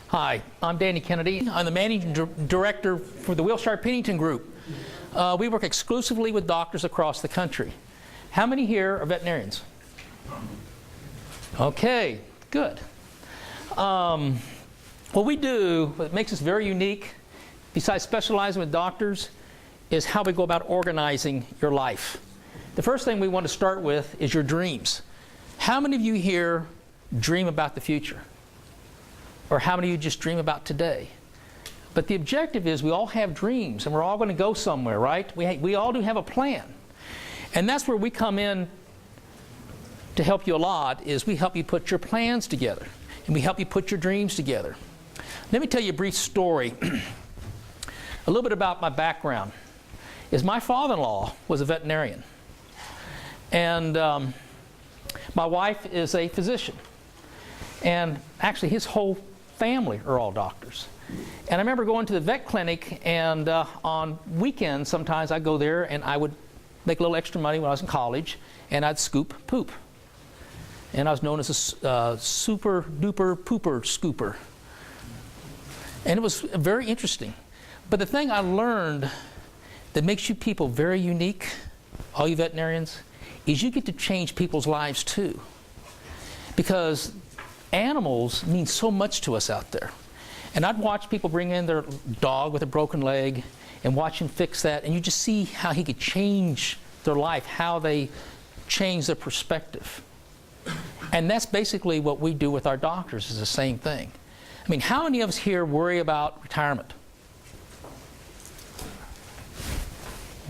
Hi, I'm Danny Kennedy. I'm the Managing Director for the Wilshire-Pennington Group. We work exclusively with doctors across the country. How many here are veterinarians? Okay, good. What we do, what makes us very unique, besides specializing with doctors, is how we go about organizing your life. The first thing we want to start with is your dreams. How many of you here dream about the future? Or how many of you just dream about today? But the objective is we all have dreams and we're all going to go somewhere, right? We all do have a plan. And that's where we come in to help you a lot, is we help you put your plans together and we help you put your dreams together. Let me tell you a brief story. A little bit about my background is my father-in-law was a veterinarian. And my wife is a physician. And actually his whole family are all doctors. And I remember going to the vet clinic, and on weekends sometimes I'd go there and I would make a little extra money when I was in college, and I'd scoop poop. And I was known as a super duper pooper scooper. And it was very interesting. But the thing I learned that makes you people very unique, all you veterinarians, is you get to change people's lives too. Because animals mean so much to us out there. And I'd watch people bring in their dog with a broken leg and watch him fix that, and you just see how he could change their life, how they change their perspective. And that's basically what we do with our doctors, is the same thing. I mean, how many of us here worry about retirement?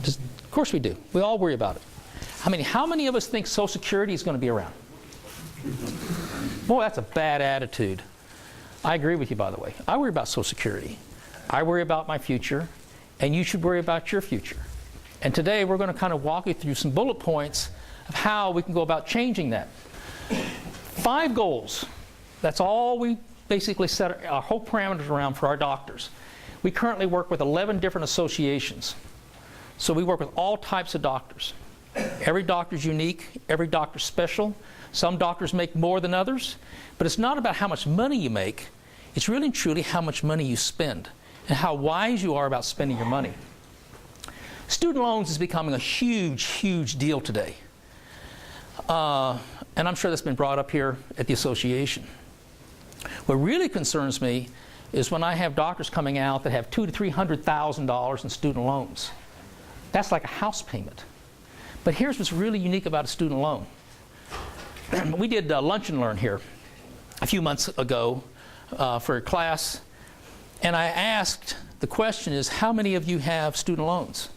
Of course we do. We all worry about it. How many of us think Social Security is going to be around? Boy, that's a bad attitude. I agree with you, by the way. I worry about Social Security. I worry about my future, and you should worry about your future. And today we're going to kind of walk you through some bullet points of how we can go about changing that. 5 goals. That's all we basically set our whole parameters around for our doctors. We currently work with 11 different associations. So we work with all types of doctors. Every doctor's unique, every doctor's special. Some doctors make more than others, but it's not about how much money you make. It's really and truly how much money you spend and how wise you are about spending your money. Student loans is becoming a huge, huge deal today. And I'm sure that's been brought up here at the association. What really concerns me is when I have doctors coming out that have $200,000 to $300,000 in student loans. That's like a house payment. But here's what's really unique about a student loan. We did lunch and learn here a few months ago for a class, and I asked, the question is, how many of you have student loans?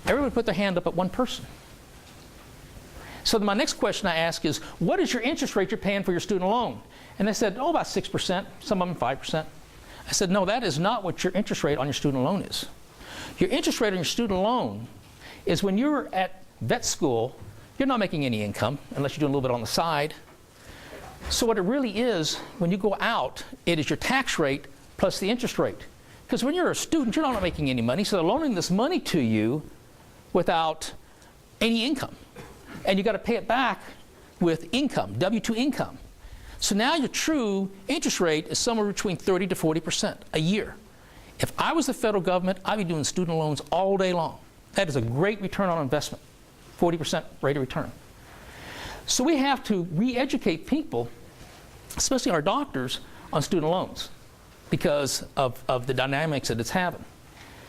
Everyone put their hand up but one person. So my next question I ask is, what is your interest rate you're paying for your student loan? And they said, oh, about 6%, some of them 5%. I said, no, that is not what your interest rate on your student loan is. Your interest rate on your student loan is when you're at vet school, you're not making any income unless you're doing a little bit on the side. So what it really is, when you go out, it is your tax rate plus the interest rate. Because when you're a student, you're not making any money, so they're loaning this money to you without any income. And you got to pay it back with income, W-2 income. So now your true interest rate is somewhere between 30 to 40% a year. If I was the federal government, I'd be doing student loans all day long. That is a great return on investment, 40% rate of return. So we have to re-educate people, especially our doctors, on student loans because of the dynamics that it's having.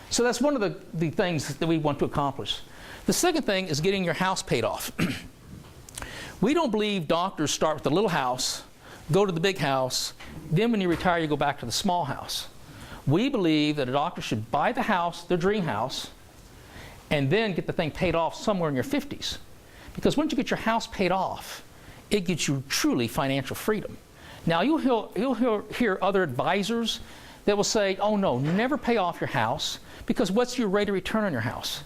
So that's one of the things that we want to accomplish. The second thing is getting your house paid off. We don't believe doctors start with the little house, go to the big house, then when you retire you go back to the small house. We believe that a doctor should buy the house, their dream house, and then get the thing paid off somewhere in your 50s. Because once you get your house paid off, it gets you truly financial freedom. Now you'll hear other advisors that will say, oh no, never pay off your house, because what's your rate of return on your house?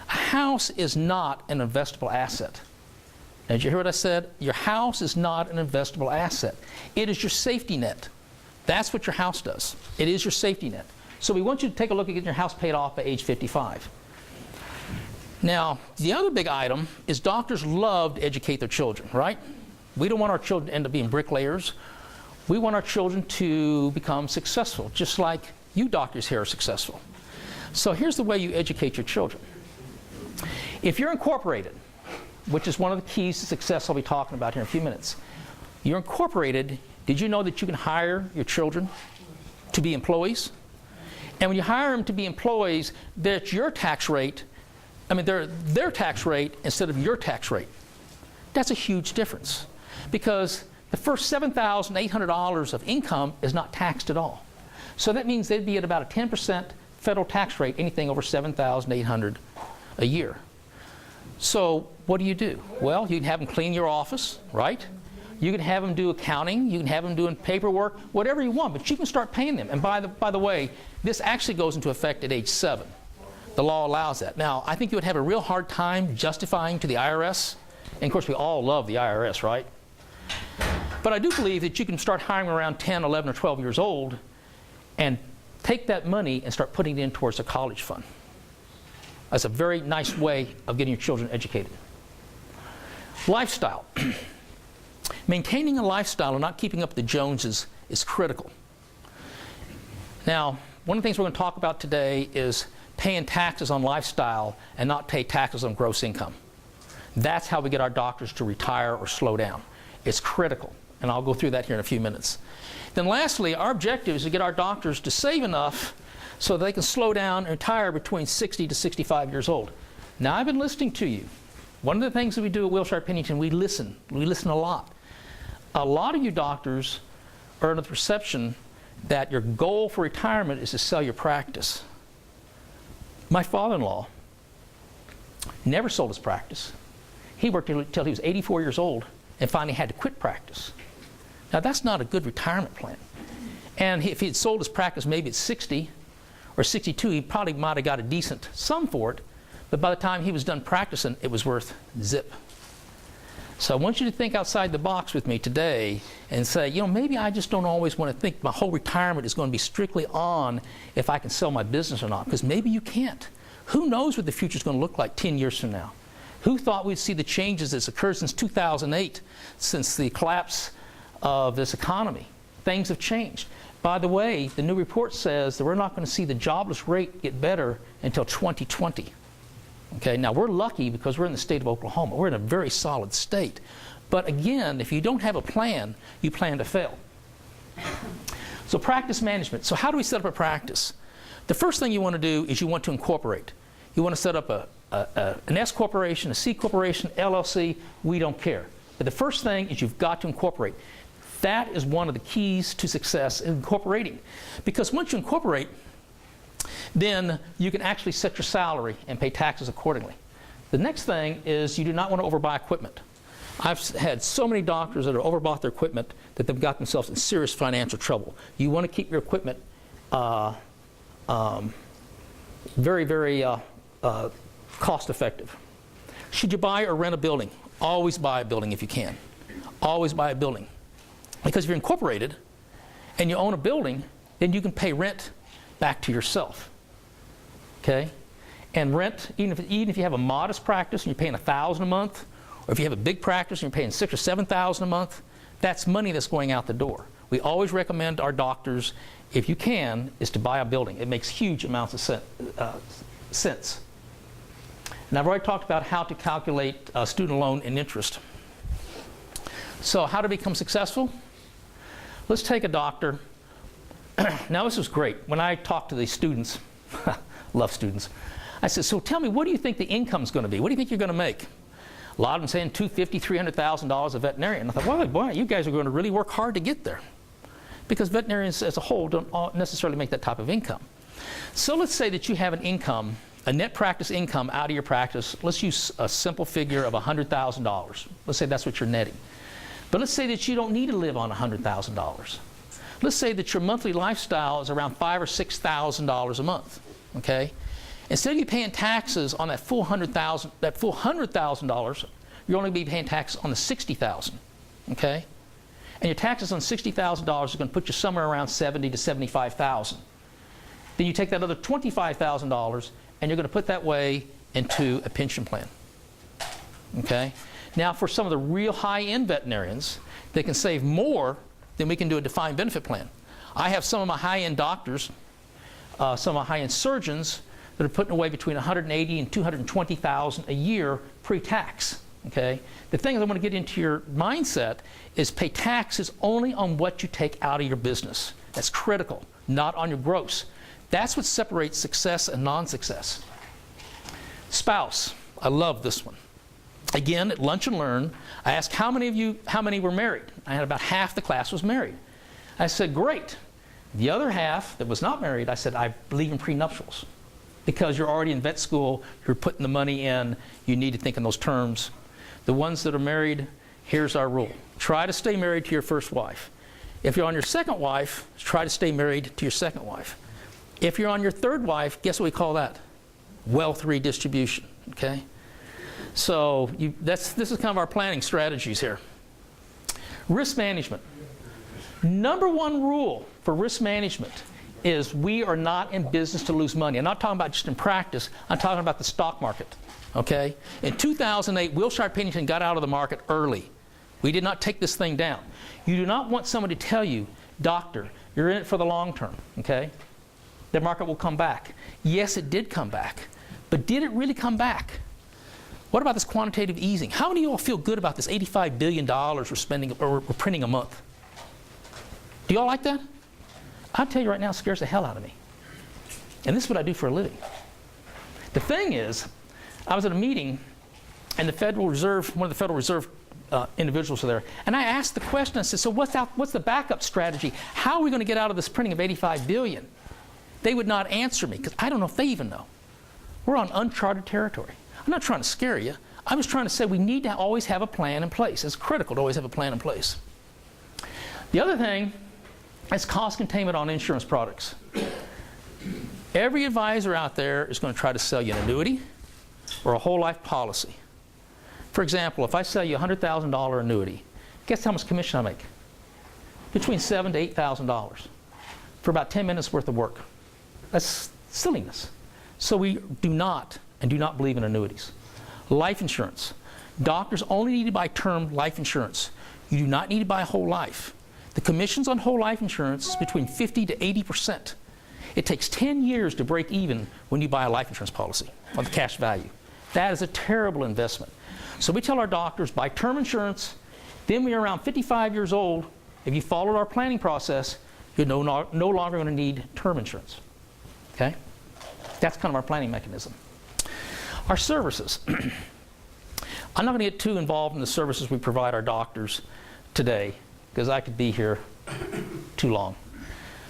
A house is not an investable asset. Now, did you hear what I said? Your house is not an investable asset. It is your safety net. That's what your house does. It is your safety net. So we want you to take a look at getting your house paid off by age 55. Now, the other big item is doctors love to educate their children, right? We don't want our children to end up being bricklayers We want our children to become successful, just like you doctors here are successful. So here's the way you educate your children. If you're incorporated, which is one of the keys to success I'll be talking about here in a few minutes. You're incorporated. Did you know that you can hire your children to be employees? And when you hire them to be employees, that's your tax rate. I mean, they're their tax rate instead of your tax rate. That's a huge difference because the first $7,800 of income is not taxed at all. So that means they'd be at about a 10% federal tax rate, anything over $7,800 a year. So what do? Well, you can have them clean your office, right? You can have them do accounting. You can have them doing paperwork, whatever you want, but you can start paying them. And by the way, this actually goes into effect at age 7. The law allows that. Now, I think you would have a real hard time justifying to the IRS. And of course, we all love the IRS, right? But I do believe that you can start hiring around 10, 11, or 12 years old and take that money and start putting it in towards a college fund. That's a very nice way of getting your children educated. Lifestyle. Maintaining a lifestyle and not keeping up with the Joneses is critical. Now, one of the things we're going to talk about today is paying taxes on lifestyle and not pay taxes on gross income. That's how we get our doctors to retire or slow down. It's critical, and I'll go through that here in a few minutes. Then lastly, our objective is to get our doctors to save enough so they can slow down and retire between 60 to 65 years old. Now, I've been listening to you. One of the things that we do at Wilshire Pennington, we listen. We listen a lot. A lot of you doctors are under the perception that your goal for retirement is to sell your practice. My father-in-law never sold his practice. He worked until he was 84 years old and finally had to quit practice. Now, that's not a good retirement plan. And if he had sold his practice maybe at 60 or 62, he probably might have got a decent sum for it. But by the time he was done practicing, it was worth zip. So I want you to think outside the box with me today and say, you know, maybe I just don't always want to think my whole retirement is going to be strictly on if I can sell my business or not, because maybe you can't. Who knows what the future is going to look like 10 years from now? Who thought we'd see the changes that's occurred since 2008, since the collapse of this economy? Things have changed. By the way, the new report says that we're not going to see the jobless rate get better until 2020. Okay, now we're lucky because we're in the state of Oklahoma. We're in a very solid state. But again, if you don't have a plan, you plan to fail. So practice management. So how do we set up a practice? The first thing you want to do is you want to incorporate. You want to set up an S corporation, a C corporation, LLC, we don't care. But the first thing is you've got to incorporate. That is one of the keys to success in incorporating. Because once you incorporate, then you can actually set your salary and pay taxes accordingly. The next thing is you do not want to overbuy equipment. I've had so many doctors that have overbought their equipment that they've got themselves in serious financial trouble. You want to keep your equipment very, very cost effective. Should you buy or rent a building? Always buy a building if you can. Always buy a building. Because if you're incorporated and you own a building, then you can pay rent back to yourself. Okay? And rent, even if you have a modest practice and you're paying $1,000 a month, or if you have a big practice and you're paying $6,000 or $7,000 a month, that's money that's going out the door. We always recommend our doctors, if you can, is to buy a building. It makes huge amounts of sense. And I've already talked about how to calculate student loan and interest. So how to become successful? Let's take a doctor. Now this was great. When I talk to the students, love students, I said, so tell me, what do you think the income's going to be? What do you think you're going to make? A lot of them saying $250,000, $300,000 a veterinarian. I thought, boy, you guys are going to really work hard to get there. Because veterinarians as a whole don't necessarily make that type of income. So let's say that you have an income, a net practice income out of your practice. Let's use a simple figure of $100,000. Let's say that's what you're netting. But let's say that you don't need to live on $100,000. Let's say that your monthly lifestyle is around $5,000 or $6,000 a month. Okay? Instead of you paying taxes on that full $100,000, you're only be paying taxes on the $60,000. Okay? And your taxes on $60,000 are going to put you somewhere around $70,000 to $75,000. Then you take that other $25,000 and you're going to put that way into a pension plan. Okay? Now, for some of the real high-end veterinarians, they can save more then we can do a defined benefit plan. I have some of my high-end doctors, some of my high-end surgeons that are putting away between $180,000 and $220,000 a year pre-tax. Okay? The thing I want to get into your mindset is pay taxes only on what you take out of your business. That's critical, not on your gross. That's what separates success and non-success. Spouse, I love this one. Again, at Lunch and Learn, I asked how many were married? I had about half the class was married. I said, great. The other half that was not married, I said, I believe in prenuptials. Because you're already in vet school, you're putting the money in, you need to think in those terms. The ones that are married, here's our rule. Try to stay married to your first wife. If you're on your second wife, try to stay married to your second wife. If you're on your third wife, guess what we call that? Wealth redistribution, okay? So this is kind of our planning strategies here. Risk management. Number one rule for risk management is we are not in business to lose money. I'm not talking about just in practice. I'm talking about the stock market, okay? In 2008, Wilshire Pennington got out of the market early. We did not take this thing down. You do not want somebody to tell you, doctor, you're in it for the long term, okay? The market will come back. Yes, it did come back. But did it really come back? What about this quantitative easing? How many of you all feel good about this $85 billion we're spending or we're printing a month? Do you all like that? I'll tell you right now, it scares the hell out of me. And this is what I do for a living. The thing is, I was at a meeting, and the Federal Reserve, one of the Federal Reserve individuals were there, and I asked the question, I said, so what's the backup strategy? How are we going to get out of this printing of $85 billion? They would not answer me, because I don't know if they even know. We're on uncharted territory. I'm not trying to scare you. I'm just trying to say we need to always have a plan in place. It's critical to always have a plan in place. The other thing is cost containment on insurance products. Every advisor out there is going to try to sell you an annuity or a whole life policy. For example, if I sell you a $100,000 annuity, guess how much commission I make? Between $7,000 to $8,000 for about 10 minutes worth of work. That's silliness. So we do not believe in annuities. Life insurance. Doctors only need to buy term life insurance. You do not need to buy whole life. The commissions on whole life insurance is between 50 to 80%. It takes 10 years to break even when you buy a life insurance policy on the cash value. That is a terrible investment. So we tell our doctors, buy term insurance, then when you're around 55 years old, if you followed our planning process, you're no longer going to need term insurance. Okay? That's kind of our planning mechanism. Our services. I'm not going to get too involved in the services we provide our doctors today, because I could be here too long.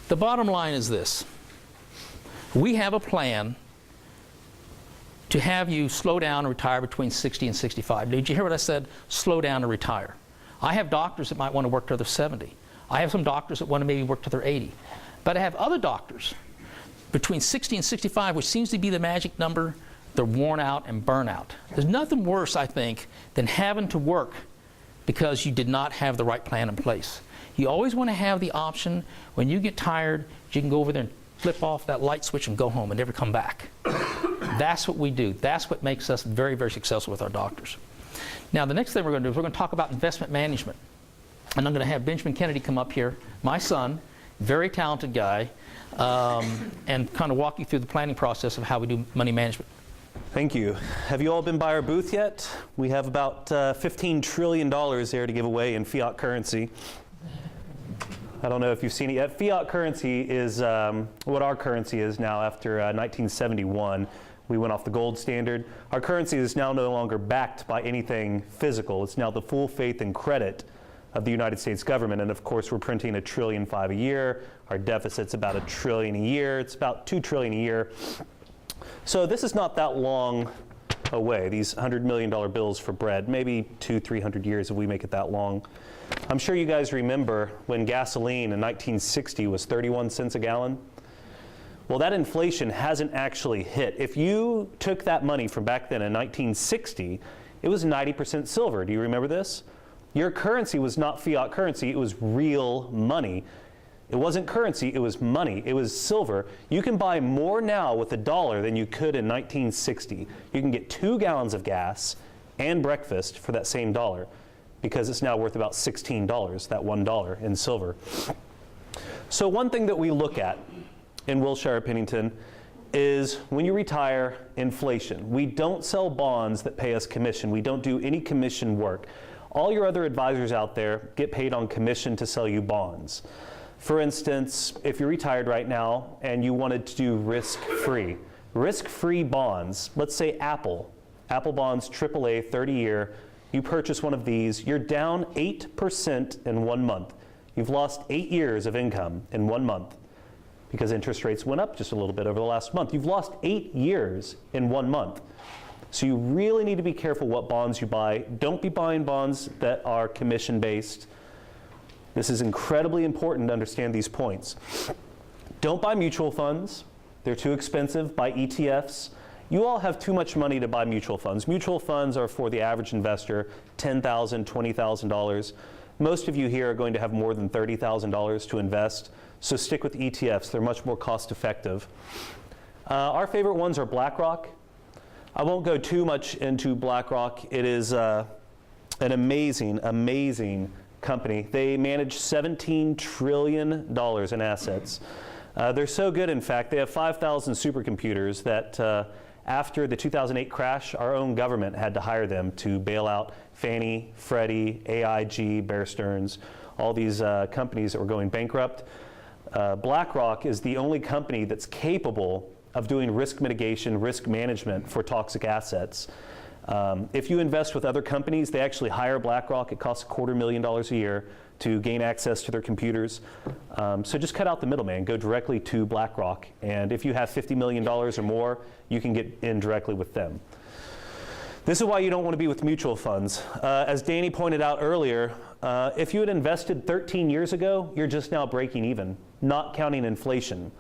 The bottom line is this. We have a plan to have you slow down and retire between 60 and 65. Did you hear what I said? Slow down and retire. I have doctors that might want to work till they're 70. I have some doctors that want to maybe work till they're 80. But I have other doctors between 60 and 65, which seems to be the magic number. They're worn out and burn out. There's nothing worse, I think, than having to work because you did not have the right plan in place. You always want to have the option, when you get tired, you can go over there and flip off that light switch and go home and never come back. That's what we do. That's what makes us very, very successful with our doctors. Now, the next thing we're going to do is we're going to talk about investment management. And I'm going to have Benjamin Kennedy come up here, my son, very talented guy, and kind of walk you through the planning process of how we do money management. Thank you. Have you all been by our booth yet? We have about $15 trillion there to give away in fiat currency. I don't know if you've seen it yet. Fiat currency is what our currency is now after 1971. We went off the gold standard. Our currency is now no longer backed by anything physical. It's now the full faith and credit of the United States government. And of course, we're printing $1.5 trillion a year. Our deficit's about $1 trillion a year. It's about $2 trillion a year. So this is not that long away, these $100 million bills for bread, maybe 200-300 years if we make it that long. I'm sure you guys remember when gasoline in 1960 was 31 cents a gallon. Well, that inflation hasn't actually hit. If you took that money from back then in 1960, it was 90% silver. Do you remember this? Your currency was not fiat currency, it was real money. It wasn't currency, it was money, it was silver. You can buy more now with $1 than you could in 1960. You can get 2 gallons of gas and breakfast for that same $1. because it's now worth about $16, that $1 in silver. So one thing that we look at in Wilshire Pennington is when you retire, inflation. We don't sell bonds that pay us commission. We don't do any commission work. All your other advisors out there get paid on commission to sell you bonds. For instance, if you're retired right now and you wanted to do risk-free bonds, let's say Apple bonds, AAA, 30-year, you purchase one of these, you're down 8% in 1 month. You've lost 8 years of income in 1 month because interest rates went up just a little bit over the last month. You've lost 8 years in 1 month. So you really need to be careful what bonds you buy. Don't be buying bonds that are commission-based. This is incredibly important to understand these points. Don't buy mutual funds. They're too expensive. Buy ETFs. You all have too much money to buy mutual funds. Mutual funds are for the average investor, $10,000, $20,000. Most of you here are going to have more than $30,000 to invest, so stick with ETFs. They're much more cost-effective. Our favorite ones are BlackRock. I won't go too much into BlackRock. It is an amazing, amazing company. They manage $17 trillion in assets. They're so good, in fact, they have 5,000 supercomputers that after the 2008 crash, our own government had to hire them to bail out Fannie, Freddie, AIG, Bear Stearns, all these companies that were going bankrupt. BlackRock is the only company that's capable of doing risk mitigation, risk management for toxic assets. If you invest with other companies, they actually hire BlackRock. It costs $250,000 a year to gain access to their computers. So just cut out the middleman. Go directly to BlackRock. And if you have $50 million or more, you can get in directly with them. This is why you don't want to be with mutual funds. As Danny pointed out earlier, if you had invested 13 years ago, you're just now breaking even, not counting inflation.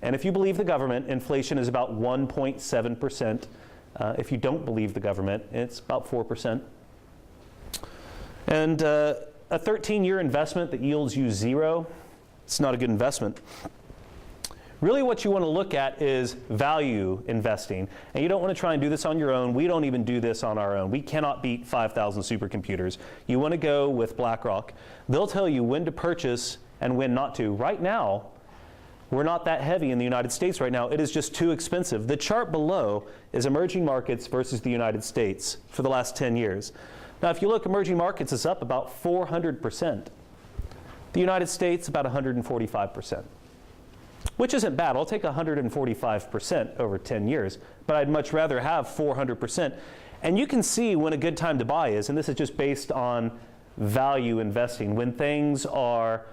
And if you believe the government, inflation is about 1.7%. If you don't believe the government, it's about 4%. And a 13-year investment that yields you zero, it's not a good investment. Really what you want to look at is value investing. And you don't want to try and do this on your own. We don't even do this on our own. We cannot beat 5,000 supercomputers. You want to go with BlackRock. They'll tell you when to purchase and when not to. Right now, we're not that heavy in the United States right now. It is just too expensive. The chart below is emerging markets versus the United States for the last 10 years. Now, if you look, emerging markets is up about 400%. The United States, about 145%, which isn't bad. I'll take 145% over 10 years, but I'd much rather have 400%. And you can see when a good time to buy is, and this is just based on value investing. When things are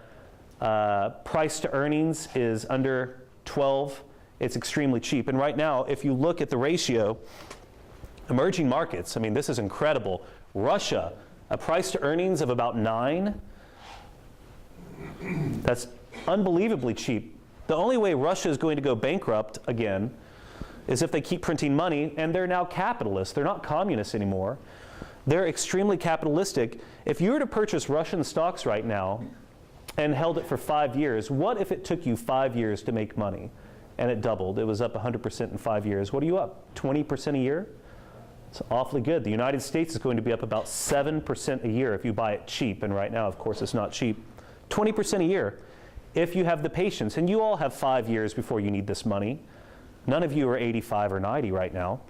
price to earnings is under 12, it's extremely cheap. And right now, if you look at the ratio, emerging markets, I mean, this is incredible. Russia, a price to earnings of about 9. That's unbelievably cheap. The only way Russia is going to go bankrupt again is if they keep printing money, and they're now capitalists. They're not communists anymore. They're extremely capitalistic. If you were to purchase Russian stocks right now and held it for 5 years, what if it took you 5 years to make money and it doubled? It was up 100% in 5 years. What are you up, 20% a year? It's awfully good. The United States is going to be up about 7% a year if you buy it cheap, and right now, of course, it's not cheap. 20% a year if you have the patience, and you all have 5 years before you need this money. None of you are 85 or 90 right now.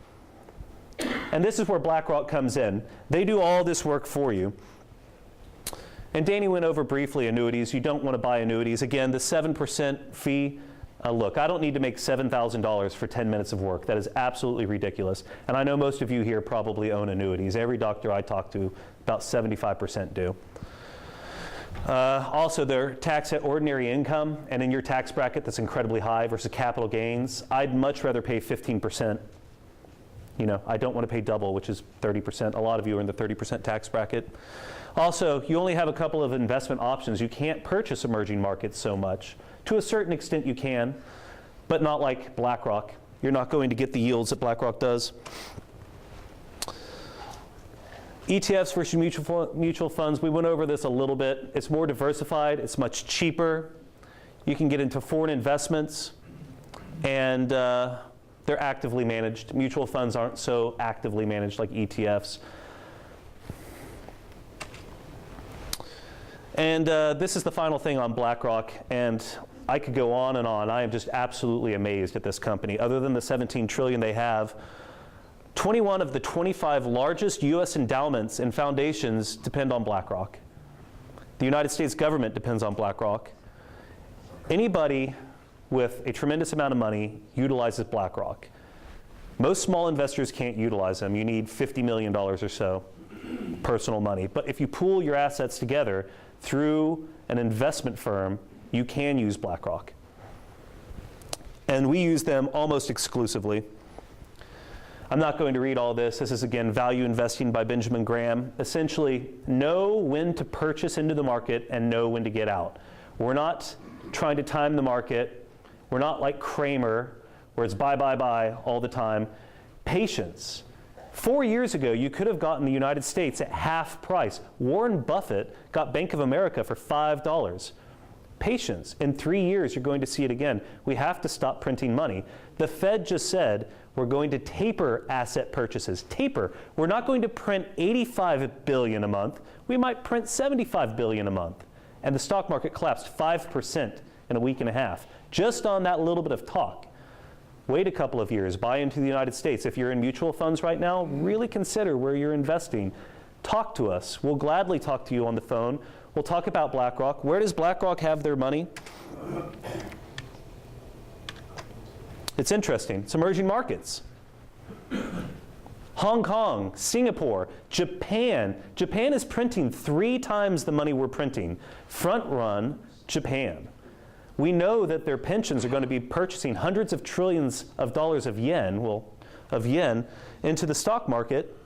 And this is where BlackRock comes in. They do all this work for you. And Danny went over briefly annuities. You don't want to buy annuities. Again, the 7% fee, look, I don't need to make $7,000 for 10 minutes of work. That is absolutely ridiculous. And I know most of you here probably own annuities. Every doctor I talk to, about 75% do. Also, they're taxed at ordinary income, and in your tax bracket that's incredibly high versus capital gains, I'd much rather pay 15%. You know, I don't want to pay double, which is 30%. A lot of you are in the 30% tax bracket. Also, you only have a couple of investment options. You can't purchase emerging markets so much. To a certain extent you can, but not like BlackRock. You're not going to get the yields that BlackRock does. ETFs versus mutual funds, we went over this a little bit. It's more diversified, it's much cheaper. You can get into foreign investments, and they're actively managed. Mutual funds aren't so actively managed like ETFs. And this is the final thing on BlackRock, and I could go on and on. I am just absolutely amazed at this company. Other than the $17 trillion they have, 21 of the 25 largest U.S. endowments and foundations depend on BlackRock. The United States government depends on BlackRock. Anybody with a tremendous amount of money utilizes BlackRock. Most small investors can't utilize them. You need $50 million or so personal money. But if you pool your assets together through an investment firm, you can use BlackRock. And we use them almost exclusively. I'm not going to read all this. This is, again, Value Investing by Benjamin Graham. Essentially, know when to purchase into the market and know when to get out. We're not trying to time the market. We're not like Kramer, where it's buy, buy, buy all the time. Patience. 4 years ago, you could have gotten the United States at half price. Warren Buffett got Bank of America for $5. Patience. In 3 years, you're going to see it again. We have to stop printing money. The Fed just said we're going to taper asset purchases. Taper. We're not going to print $85 billion a month. We might print $75 billion a month. And the stock market collapsed 5% in a week and a half. Just on that little bit of talk. Wait a couple of years. Buy into the United States. If you're in mutual funds right now, really consider where you're investing. Talk to us. We'll gladly talk to you on the phone. We'll talk about BlackRock. Where does BlackRock have their money? It's interesting. It's emerging markets. Hong Kong, Singapore, Japan. Japan is printing 3 times the money we're printing. Front run Japan. We know that their pensions are going to be purchasing hundreds of trillions of dollars of yen, into the stock market.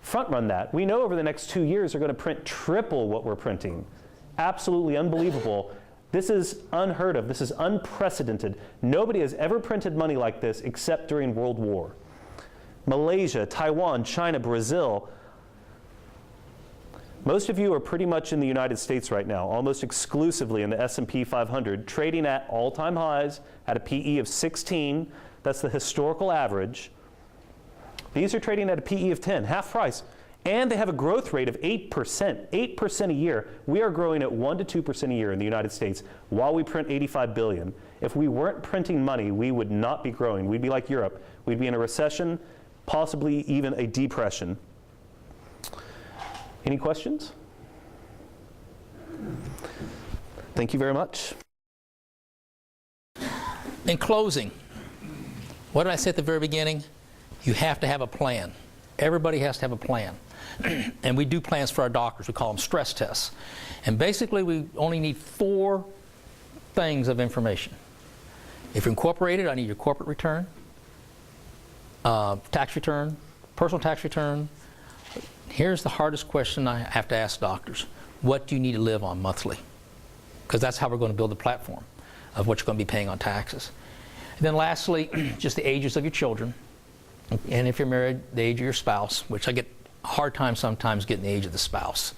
Front run that. We know over the next 2 years they're going to print triple what we're printing. Absolutely unbelievable. This is unheard of. This is unprecedented. Nobody has ever printed money like this except during World War. Malaysia, Taiwan, China, Brazil. Most of you are pretty much in the United States right now, almost exclusively in the S&P 500, trading at all-time highs at a PE of 16. That's the historical average. These are trading at a PE of 10, half price. And they have a growth rate of 8%, 8% a year. We are growing at 1 to 2% a year in the United States while we print 85 billion. If we weren't printing money, we would not be growing. We'd be like Europe. We'd be in a recession, possibly even a depression. Any questions? Thank you very much. In closing, what did I say at the very beginning? You have to have a plan. Everybody has to have a plan. And we do plans for our doctors. We call them stress tests. And basically, we only need 4 things of information. If you're incorporated, I need your corporate return, tax return, personal tax return. Here's the hardest question I have to ask doctors. What do you need to live on monthly? Because that's how we're going to build the platform of what you're going to be paying on taxes. And then lastly, just the ages of your children. And if you're married, the age of your spouse, which I get a hard time sometimes getting the age of the spouse.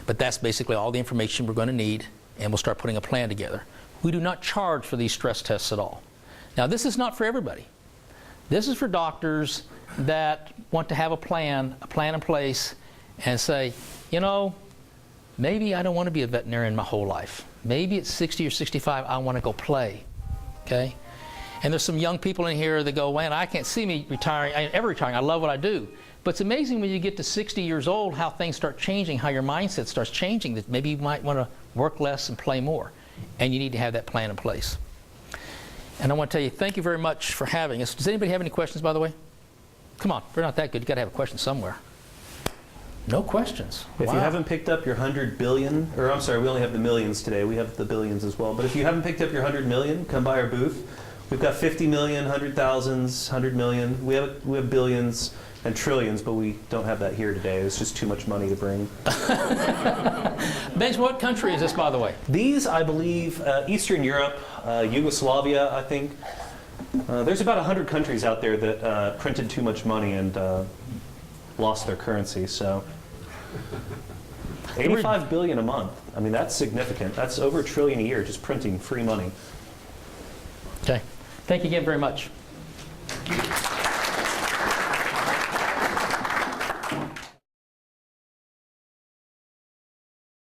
But that's basically all the information we're going to need, and we'll start putting a plan together. We do not charge for these stress tests at all. Now, this is not for everybody. This is for doctors that want to have a plan in place, and say, you know, maybe I don't want to be a veterinarian my whole life. Maybe at 60 or 65, I want to go play, okay? And there's some young people in here that go, man, I can't see me retiring, ever retiring. I love what I do. But it's amazing when you get to 60 years old how things start changing, how your mindset starts changing, that maybe you might want to work less and play more. And you need to have that plan in place. And I want to tell you, thank you very much for having us. Does anybody have any questions, by the way? Come on, we're not that good. You've got to have a question somewhere. No questions. If Wow. you haven't picked up your 100 billion, or I'm sorry, we only have the millions today. We have the billions as well. But if you haven't picked up your 100 million, come by our booth. We've got 50 million, 100,000s, 100 million. We have billions and trillions, but we don't have that here today. It's just too much money to bring. Benj, what country is this, by the way? These, I believe, Eastern Europe, Yugoslavia, I think. There's about 100 countries out there that printed too much money and lost their currency. So 85 billion a month. I mean, that's significant. That's over $1 trillion a year just printing free money. Okay. Thank you again very much.